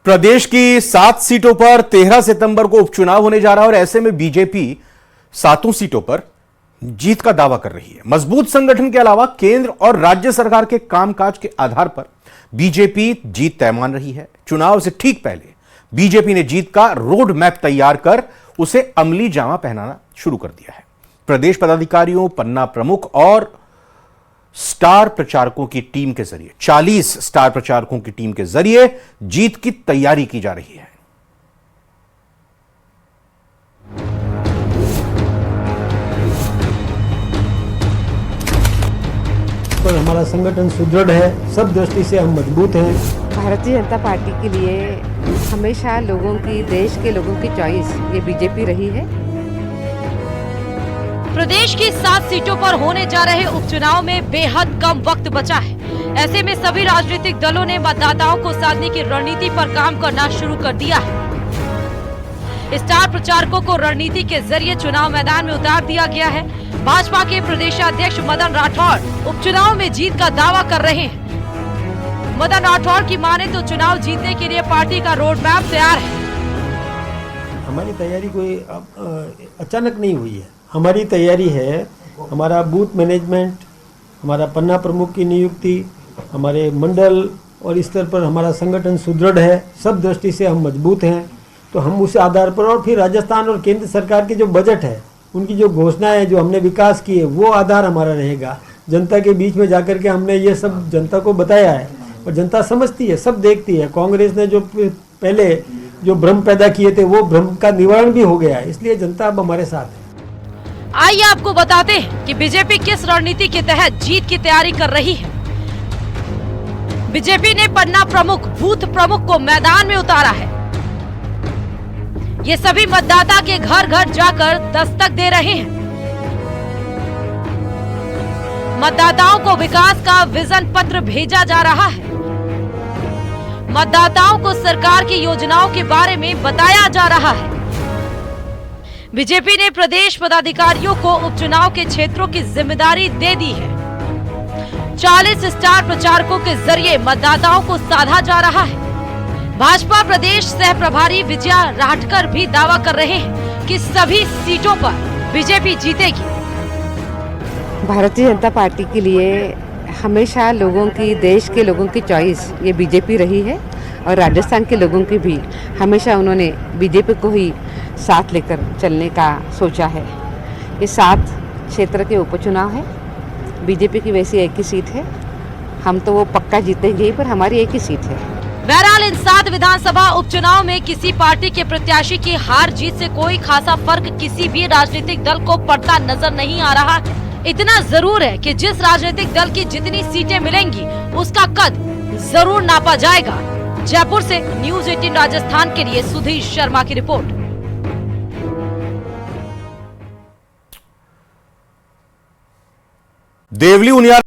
प्रदेश की 7 सीटों पर 13 सितंबर को उपचुनाव होने जा रहा है और ऐसे में बीजेपी 7 सीटों पर जीत का दावा कर रही है। मजबूत संगठन के अलावा केंद्र और राज्य सरकार के कामकाज के आधार पर बीजेपी जीत तय मान रही है। चुनाव से ठीक पहले बीजेपी ने जीत का रोड मैप तैयार कर उसे अमली जामा पहनाना शुरू कर दिया है। प्रदेश पदाधिकारियों, पन्ना प्रमुख और स्टार प्रचारकों की टीम के जरिए 40 स्टार प्रचारकों की टीम के जरिए जीत की तैयारी की जा रही है। पर हमारा संगठन सुदृढ़ है, सब दृष्टि से हम मजबूत हैं। भारतीय जनता पार्टी के लिए हमेशा लोगों की, देश के लोगों की चॉइस ये बीजेपी रही है। प्रदेश की 7 सीटों पर होने जा रहे उपचुनाव में बेहद कम वक्त बचा है। ऐसे में सभी राजनीतिक दलों ने मतदाताओं को साधने की रणनीति पर काम करना शुरू कर दिया है। स्टार प्रचारकों को रणनीति के जरिए चुनाव मैदान में उतार दिया गया है। भाजपा के प्रदेशाध्यक्ष मदन राठौड़ उपचुनाव में जीत का दावा कर रहे हैं। मदन राठौड़ की माने तो चुनाव जीतने के लिए पार्टी का रोड मैप तैयार है। हमारी तैयारी कोई अचानक नहीं हुई है। हमारी तैयारी है, हमारा बूथ मैनेजमेंट, हमारा पन्ना प्रमुख की नियुक्ति, हमारे मंडल और इस स्तर पर हमारा संगठन सुदृढ़ है, सब दृष्टि से हम मजबूत हैं। तो हम उस आधार पर, और फिर राजस्थान और केंद्र सरकार की जो बजट है, उनकी जो घोषणाएं जो हमने विकास की है, वो आधार हमारा रहेगा। जनता के बीच में जाकर के हमने ये सब जनता को बताया है और जनता समझती है, सब देखती है। कांग्रेस ने जो पहले जो भ्रम पैदा किए थे, वो भ्रम का निवारण भी हो गया है, इसलिए जनता अब हमारे साथ है। आइए आपको बताते हैं कि बीजेपी किस रणनीति के तहत जीत की तैयारी कर रही है। बीजेपी ने पन्ना प्रमुख, बूथ प्रमुख को मैदान में उतारा है। ये सभी मतदाता के घर घर जाकर दस्तक दे रहे हैं। मतदाताओं को विकास का विजन पत्र भेजा जा रहा है। मतदाताओं को सरकार की योजनाओं के बारे में बताया जा रहा है। बीजेपी ने प्रदेश पदाधिकारियों को उपचुनाव के क्षेत्रों की जिम्मेदारी दे दी है। 40 स्टार प्रचारकों के जरिए मतदाताओं को साधा जा रहा है। भाजपा प्रदेश सह प्रभारी विजया राठकर भी दावा कर रहे हैं कि सभी सीटों पर बीजेपी जीतेगी। भारतीय जनता पार्टी के लिए हमेशा लोगों की, देश के लोगों की चॉइस ये बीजेपी रही है और राजस्थान के लोगों की भी हमेशा उन्होंने बीजेपी को ही साथ लेकर चलने का सोचा है। ये 7 क्षेत्र के उपचुनाव है। बीजेपी की वैसी एक ही सीट है, हम तो वो पक्का जीतेंगे ही, पर हमारी एक ही सीट है। बहरहाल इन 7 विधानसभा उपचुनाव में किसी पार्टी के प्रत्याशी की हार जीत से कोई खासा फर्क किसी भी राजनीतिक दल को पड़ता नजर नहीं आ रहा है। इतना जरूर है कि जिस राजनीतिक दल की जितनी सीटें मिलेंगी उसका कद जरूर नापा जाएगा। जयपुर से न्यूज़ 18 राजस्थान के लिए सुधीर शर्मा की रिपोर्ट। देवली उनियाल